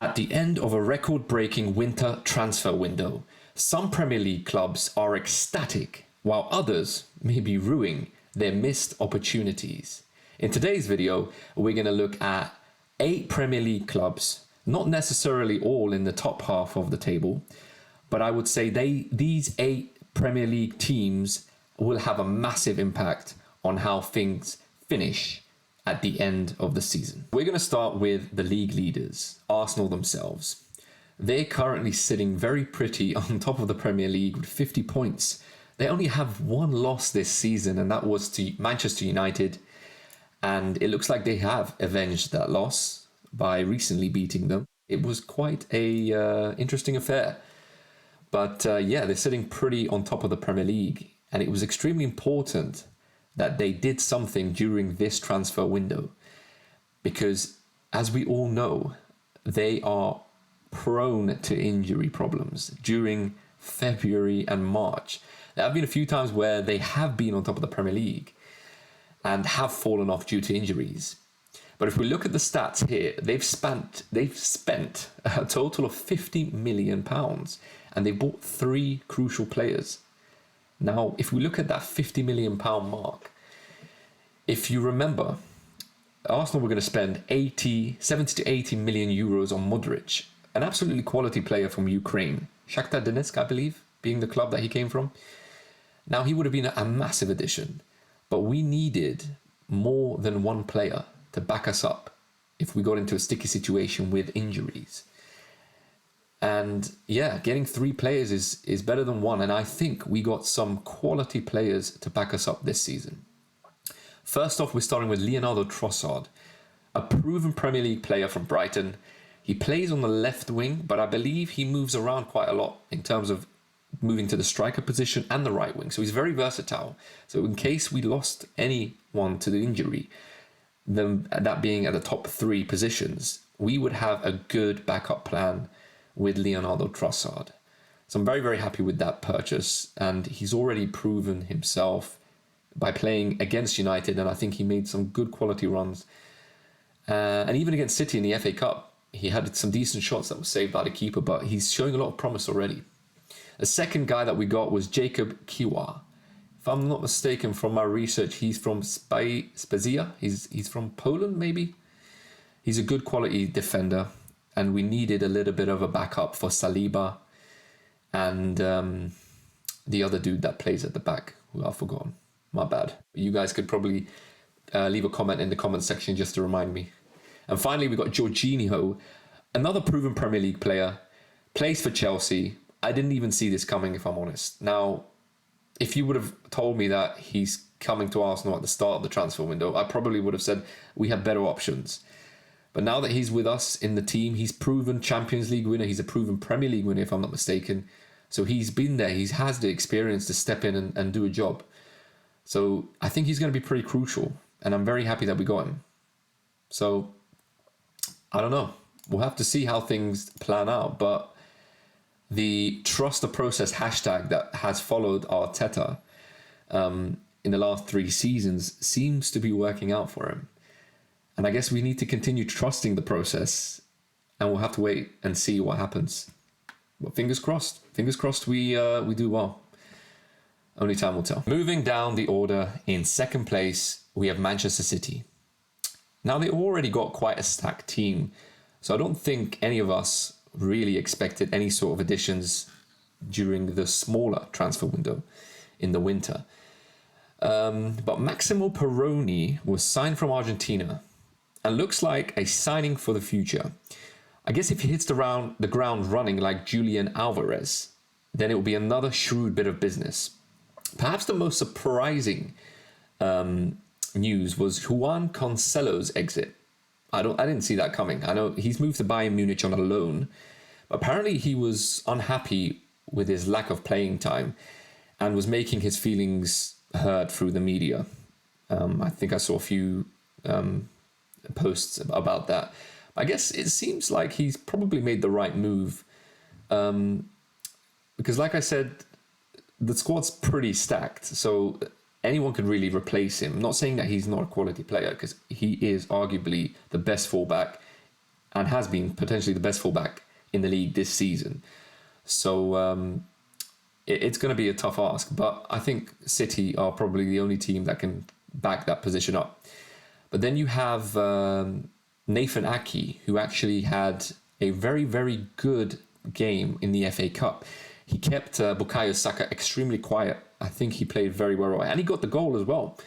At the end of a record-breaking winter transfer window, some Premier League clubs are ecstatic, while others may be ruining their missed opportunities. In today's video, we're going to look at 8 Premier League clubs, not necessarily all in the top half of the table, but I would say these 8 Premier League teams will have a massive impact on how things finish at the end of the season. We're going to start with the league leaders, Arsenal themselves. They're currently sitting very pretty on top of the Premier League with 50 points. They only have one loss this season, and that was to Manchester United. And it looks like they have avenged that loss by recently beating them. It was quite a interesting affair. But yeah, they're sitting pretty on top of the Premier League. And it was extremely important that they did something during this transfer window. Because as we all know, they are prone to injury problems during February and March. There have been a few times where they have been on top of the Premier League and have fallen off due to injuries. But if we look at the stats here, they've spent a total of £50 million and they bought 3 crucial players. Now, if we look at that £50 million mark, if you remember, Arsenal were going to spend 70 to 80 million euros on Modric, an absolutely quality player from Ukraine, Shakhtar Donetsk, I believe, being the club that he came from. Now, he would have been a massive addition, but we needed more than one player to back us up if we got into a sticky situation with injuries. And yeah, getting 3 players is better than 1. And I think we got some quality players to back us up this season. First off, we're starting with Leonardo Trossard, a proven Premier League player from Brighton. He plays on the left wing, but I believe he moves around quite a lot in terms of moving to the striker position and the right wing. So he's very versatile. So in case we lost anyone to the injury, then that being at the top 3 positions, we would have a good backup plan with Leonardo Trossard. So I'm very, very happy with that purchase. And he's already proven himself by playing against United. And I think he made some good quality runs. And even against City in the FA Cup, he had some decent shots that were saved by the keeper. But he's showing a lot of promise already. The second guy that we got was Jakub Kiwa. If I'm not mistaken from my research, he's from Spezia. He's from Poland, maybe? He's a good quality defender. And we needed a little bit of a backup for Saliba and the other dude that plays at the back, who I've forgotten. My bad. You guys could probably leave a comment in the comment section just to remind me. And finally, we got Jorginho, another proven Premier League player, plays for Chelsea. I didn't even see this coming, if I'm honest. Now, if you would have told me that he's coming to Arsenal at the start of the transfer window, I probably would have said we have better options. But now that he's with us in the team, he's proven Champions League winner. He's a proven Premier League winner, if I'm not mistaken. So he's been there. He has the experience to step in and do a job. So I think he's going to be pretty crucial. And I'm very happy that we got him. So I don't know. We'll have to see how things plan out. But the trust the process hashtag that has followed Arteta in the last 3 seasons seems to be working out for him. And I guess we need to continue trusting the process, and we'll have to wait and see what happens. But fingers crossed. Fingers crossed we do well. Only time will tell. Moving down the order, in second place, we have Manchester City. Now, they already got quite a stacked team, so I don't think any of us really expected any sort of additions during the smaller transfer window in the winter. But Maximo Perroni was signed from Argentina and looks like a signing for the future. I guess if he hits the ground running like Julian Alvarez, then it will be another shrewd bit of business. Perhaps the most surprising news was Juan Cancelo's exit. I didn't see that coming. I know he's moved to Bayern Munich on a loan, but apparently he was unhappy with his lack of playing time and was making his feelings heard through the media. I think I saw a few posts about that. I guess it seems like he's probably made the right move because, like I said, the squad's pretty stacked, so anyone could really replace him. I'm not saying that he's not a quality player, because he is arguably the best fullback and has been potentially the best fullback in the league this season. So it's going to be a tough ask, but I think City are probably the only team that can back that position up. But then you have Nathan Ake, who actually had a very, very good game in the FA Cup. He kept Bukayo Saka extremely quiet. I think he played very well, and he got the goal as well.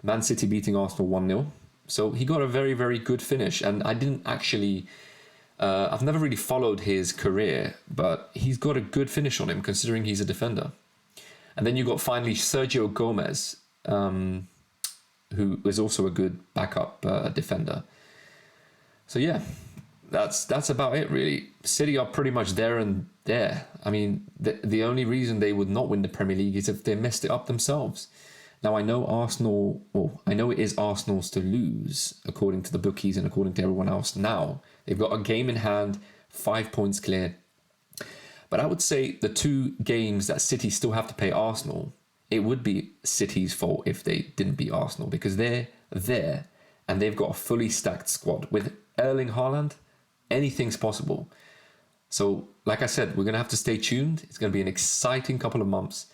Man City beating Arsenal 1-0. So he got a very, very good finish. And I didn't actually... I've never really followed his career, but he's got a good finish on him, considering he's a defender. And then you got finally Sergio Gomez, who is also a good backup defender. So yeah, that's about it, really. City are pretty much there and there. I mean, the only reason they would not win the Premier League is if they messed it up themselves. Now, I know it is Arsenal's to lose, according to the bookies and according to everyone else now. They've got a game in hand, 5 points clear. But I would say the 2 games that City still have to play Arsenal, it would be City's fault if they didn't beat Arsenal, because they're there and they've got a fully stacked squad. With Erling Haaland, anything's possible. So, like I said, we're going to have to stay tuned. It's going to be an exciting couple of months.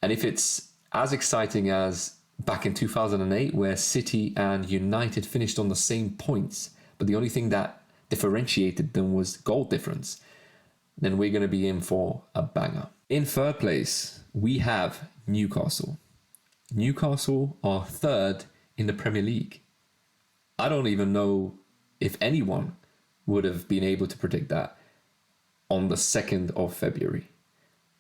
And if it's as exciting as back in 2008, where City and United finished on the same points, but the only thing that differentiated them was goal difference, then we're going to be in for a banger. In third place, we have Newcastle. Newcastle are third in the Premier League. I don't even know if anyone would have been able to predict that on the 2nd of February.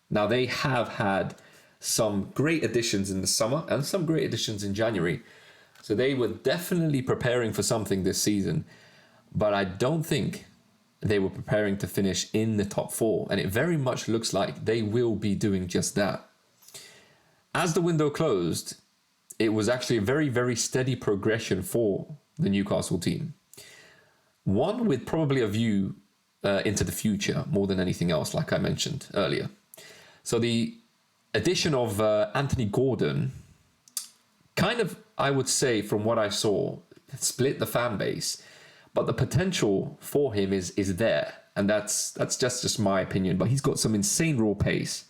Now, they have had some great additions in the summer and some great additions in January. So they were definitely preparing for something this season. But I don't think they were preparing to finish in the top 4. And it very much looks like they will be doing just that. As the window closed, it was actually a very, very steady progression for the Newcastle team. One with probably a view into the future more than anything else, like I mentioned earlier. So the addition of Anthony Gordon kind of, I would say, from what I saw, split the fan base. But the potential for him is there. And that's just my opinion. But he's got some insane raw pace.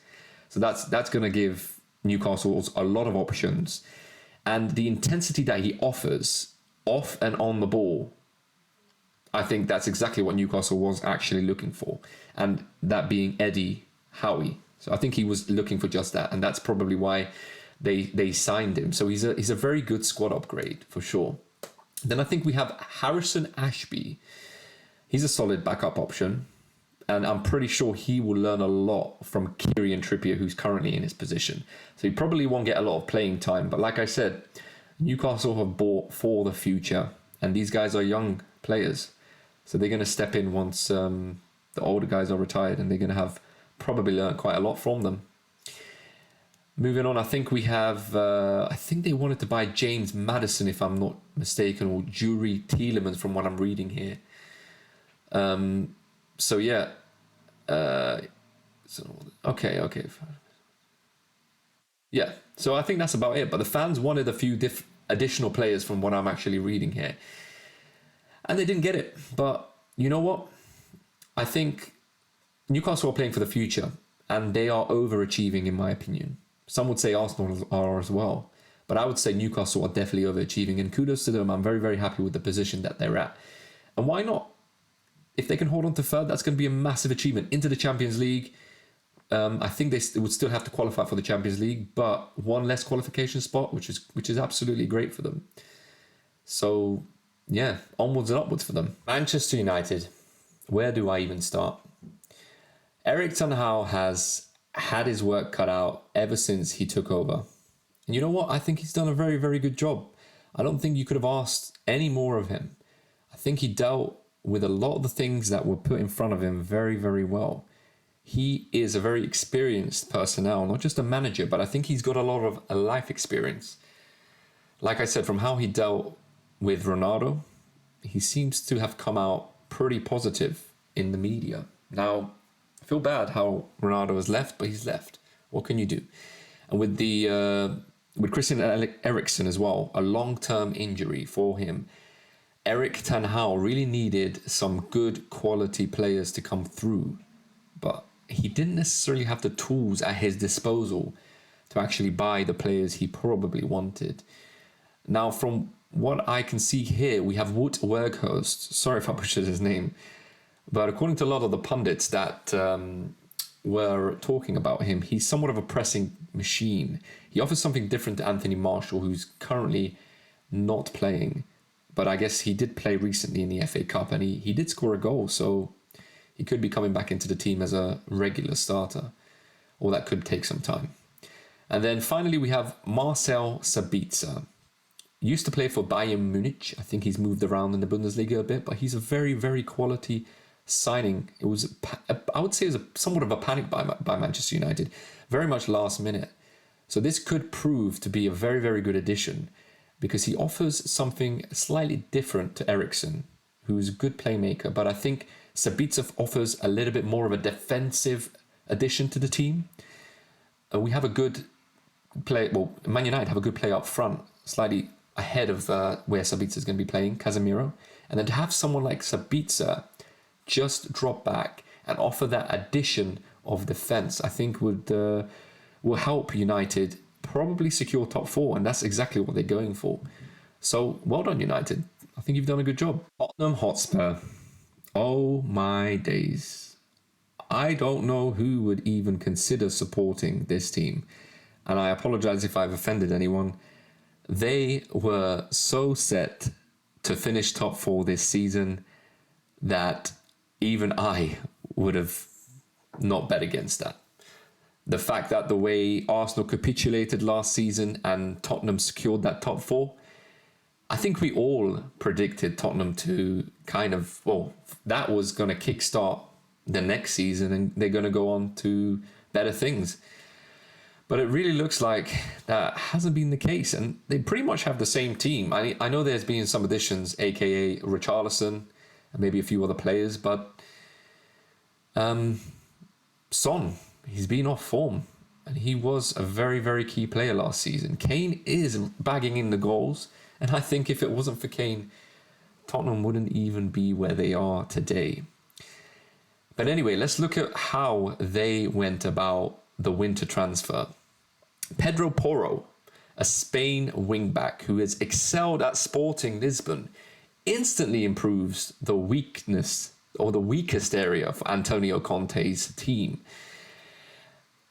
So that's going to give Newcastle a lot of options. And the intensity that he offers off and on the ball, I think that's exactly what Newcastle was actually looking for. And that being Eddie Howe. So I think he was looking for just that. And that's probably why they signed him. So he's a very good squad upgrade for sure. Then I think we have Harrison Ashby. He's a solid backup option. And I'm pretty sure he will learn a lot from Kieran Trippier, who's currently in his position. So he probably won't get a lot of playing time. But like I said, Newcastle have bought for the future. And these guys are young players. So they're going to step in once the older guys are retired. And they're going to have probably learned quite a lot from them. Moving on, I think we have, I think they wanted to buy James Maddison, if I'm not mistaken, or Juri Tielemans from what I'm reading here. So yeah. Okay. Yeah, so I think that's about it. But the fans wanted a few additional players from what I'm actually reading here. And they didn't get it. But you know what? I think Newcastle are playing for the future. And they are overachieving, in my opinion. Some would say Arsenal are as well. But I would say Newcastle are definitely overachieving. And kudos to them. I'm very, very happy with the position that they're at. And why not? If they can hold on to third, that's going to be a massive achievement. Into the Champions League. I think they would still have to qualify for the Champions League. But one less qualification spot, which is absolutely great for them. So, yeah, onwards and upwards for them. Manchester United. Where do I even start? Erik ten Hag has had his work cut out ever since he took over. And you know what? I think he's done a very, very good job. I don't think you could have asked any more of him. I think he dealt with a lot of the things that were put in front of him very, very well. He is a very experienced personnel, not just a manager, but I think he's got a lot of life experience. Like I said, from how he dealt with Ronaldo, he seems to have come out pretty positive in the media. Now, I feel bad how Ronaldo has left, but he's left. What can you do? And with Christian Eriksen as well, a long-term injury for him. Erik ten Hag really needed some good quality players to come through, but he didn't necessarily have the tools at his disposal to actually buy the players he probably wanted. Now, from what I can see here, we have Wout Weghorst. Sorry if I butchered his name, but according to a lot of the pundits that were talking about him, he's somewhat of a pressing machine. He offers something different to Anthony Martial, who's currently not playing. But I guess he did play recently in the FA Cup, and he did score a goal, so he could be coming back into the team as a regular starter, or that could take some time. And then finally we have Marcel Sabitzer. Used to play for Bayern Munich. I think he's moved around in the Bundesliga a bit, but he's a very, very quality signing. It was, I would say, it was somewhat of a panic by Manchester United, very much last minute. So this could prove to be a very, very good addition, because he offers something slightly different to Eriksen, who's a good playmaker. But I think Sabitzer offers a little bit more of a defensive addition to the team. We have a good play. Well, Man United have a good player up front, slightly ahead of where Sabitzer is going to be playing, Casemiro. And then to have someone like Sabitzer just drop back and offer that addition of defense, I think will help United probably secure top four, and that's exactly what they're going for. So well done, United. I think you've done a good job. Tottenham Hotspur. Oh my days. I don't know who would even consider supporting this team, and I apologize if I've offended anyone. They were so set to finish top four this season that even I would have not bet against that. The fact that the way Arsenal capitulated last season and Tottenham secured that top four, I think we all predicted Tottenham to that was going to kickstart the next season and they're going to go on to better things. But it really looks like that hasn't been the case, and they pretty much have the same team. I know there's been some additions, aka Richarlison and maybe a few other players, but Son, he's been off form, and he was a very, very key player last season. Kane is bagging in the goals, and I think if it wasn't for Kane, Tottenham wouldn't even be where they are today. But anyway, let's look at how they went about the winter transfer. Pedro Porro, a Spain wingback who has excelled at Sporting Lisbon, instantly improves the weakness or the weakest area for Antonio Conte's team.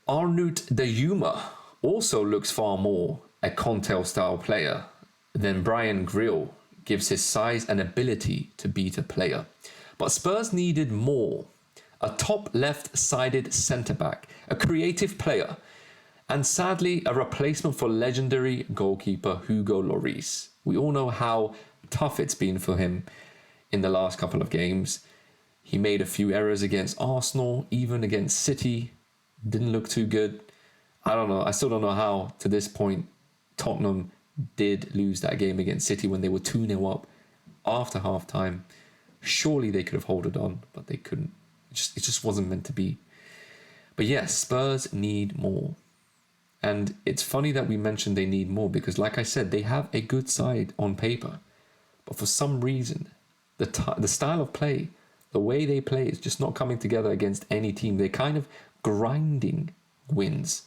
Arnout de Juma also looks far more a Conte-style player than Brian Grill gives his size and ability to beat a player. But Spurs needed more. A top left-sided centre-back, a creative player, and sadly a replacement for legendary goalkeeper Hugo Lloris. We all know how tough it's been for him in the last couple of games. He made a few errors against Arsenal, even against City. Didn't look too good. I don't know. I still don't know how, to this point, Tottenham did lose that game against City when they were 2-0 up after half-time. Surely they could have held on, but they couldn't. It just wasn't meant to be. But yes, Spurs need more. And it's funny that we mentioned they need more because, like I said, they have a good side on paper. But for some reason, the style of play, the way they play is just not coming together against any team. They're kind of grinding wins,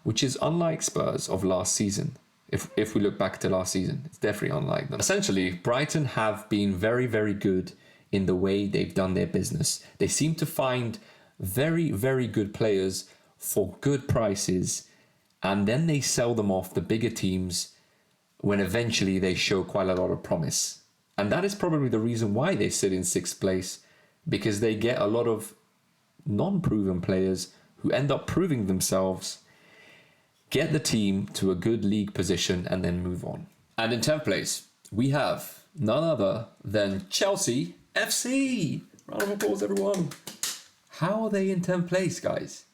which is unlike Spurs of last season. If we look back to last season, it's definitely unlike them. Essentially, Brighton have been very, very good in the way they've done their business. They seem to find very, very good players for good prices, and then they sell them off the bigger teams when eventually they show quite a lot of promise. And that is probably the reason why they sit in sixth place, because they get a lot of non-proven players who end up proving themselves, get the team to a good league position, and then move on. And in 10th place, we have none other than Chelsea FC. Round of applause, everyone. How are they in 10th place, guys?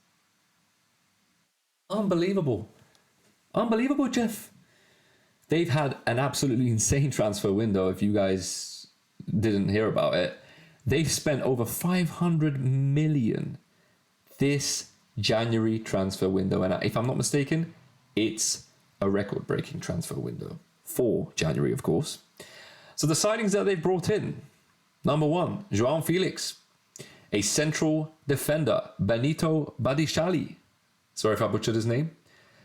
Unbelievable. Unbelievable, Jeff. They've had an absolutely insane transfer window, if you guys didn't hear about it. They've spent over 500 million this January transfer window. And if I'm not mistaken, it's a record-breaking transfer window for January, of course. So the signings that they've brought in: number one, João Felix, a central defender, Benito Badishali, sorry if I butchered his name,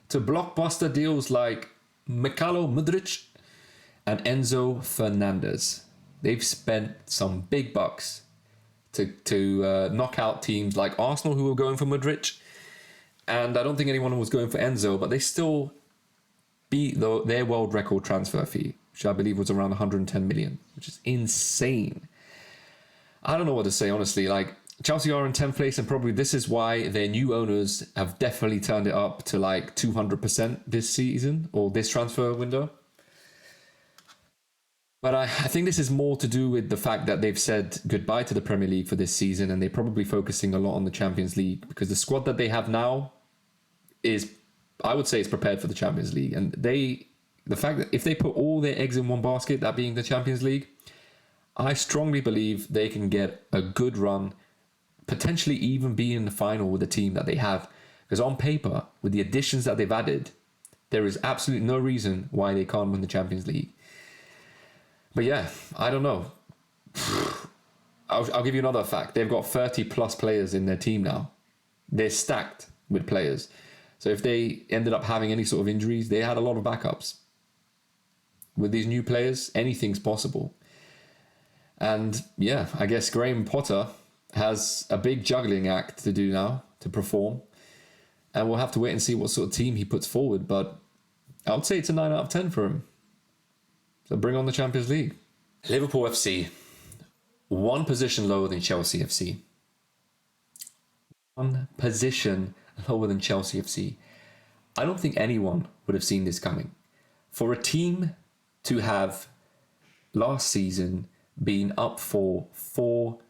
to blockbuster deals like Mikhailo Mudryk and Enzo Fernandez. They've spent some big bucks to knock out teams like Arsenal, who were going for Mudryk, and I don't think anyone was going for Enzo, but they still beat their world record transfer fee, which I believe was around 110 million, which is insane. I don't know what to say, honestly. Like, Chelsea are in 10th place, and probably this is why their new owners have definitely turned it up to like 200% this season, or this transfer window. But I think this is more to do with the fact that they've said goodbye to the Premier League for this season, and they're probably focusing a lot on the Champions League, because the squad that they have now is, I would say, is prepared for the Champions League. And the fact that if they put all their eggs in one basket, that being the Champions League, I strongly believe they can get a good run, potentially even be in the final with the team that they have. Because on paper, with the additions that they've added, there is absolutely no reason why they can't win the Champions League. But yeah, I don't know. I'll give you another fact. They've got 30 plus players in their team now. They're stacked with players. So if they ended up having any sort of injuries, they had a lot of backups. With these new players, anything's possible. And yeah, I guess Graham Potter has a big juggling act to do now to perform. And we'll have to wait and see what sort of team he puts forward. But I would say it's a 9 out of 10 for him. So bring on the Champions League. Liverpool FC, one position lower than Chelsea FC. One position lower than Chelsea FC. I don't think anyone would have seen this coming. For a team to have last season been up for four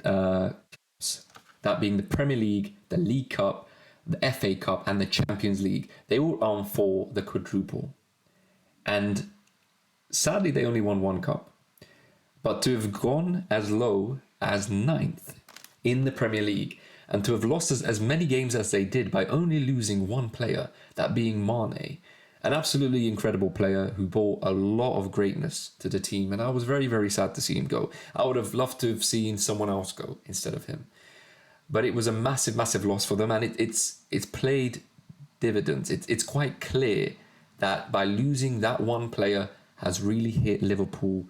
cups, that being the Premier League, the League Cup, the FA Cup, and the Champions League, they were on for the quadruple. And sadly, they only won one cup. But to have gone as low as 9th in the Premier League, and to have lost as many games as they did by only losing one player, that being Mane, an absolutely incredible player who brought a lot of greatness to the team, and I was very, very sad to see him go. I would have loved to have seen someone else go instead of him. But it was a massive, massive loss for them, and it's played dividends. It's quite clear that by losing that one player has really hit Liverpool,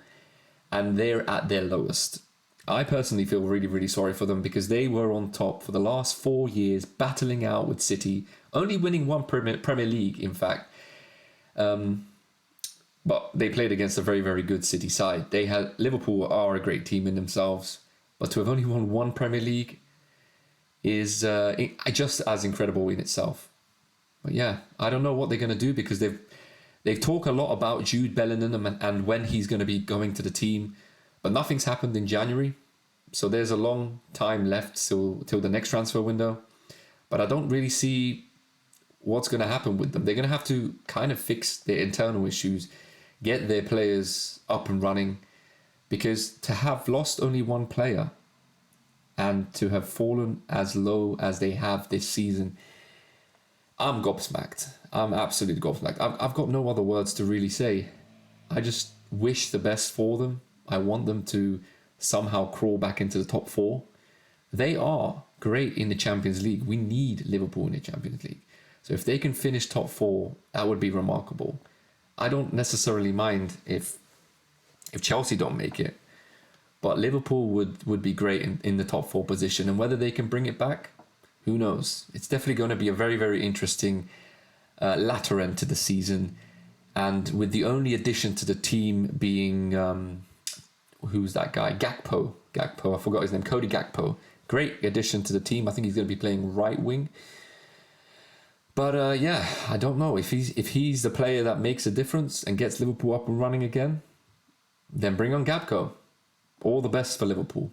and they're at their lowest. I personally feel really, really sorry for them, because they were on top for the last 4 years, battling out with City, only winning one Premier League, in fact. But they played against a very, very good City side. Liverpool are a great team in themselves, but to have only won one Premier League is just as incredible in itself. But yeah, I don't know what they're going to do, because they've talked a lot about Jude Bellingham and when he's going to be going to the team, but nothing's happened in January. So there's a long time left till the next transfer window. But I don't really see what's going to happen with them. They're going to have to kind of fix their internal issues, get their players up and running, because to have lost only one player and to have fallen as low as they have this season, I'm gobsmacked. I'm absolutely gobsmacked. I've got no other words to really say. I just wish the best for them. I want them to somehow crawl back into the top 4. They are great in the Champions League. We need Liverpool in the Champions League. So if they can finish top 4, that would be remarkable. I don't necessarily mind if Chelsea don't make it, but Liverpool would be great in the top 4 position. And whether they can bring it back, who knows? It's definitely going to be a very, very interesting latter end to the season. And with the only addition to the team being, who's that guy? Gakpo, I forgot his name, Cody Gakpo. Great addition to the team. I think he's going to be playing right wing. But yeah, I don't know. If he's the player that makes a difference and gets Liverpool up and running again, then bring on Gakpo. All the best for Liverpool.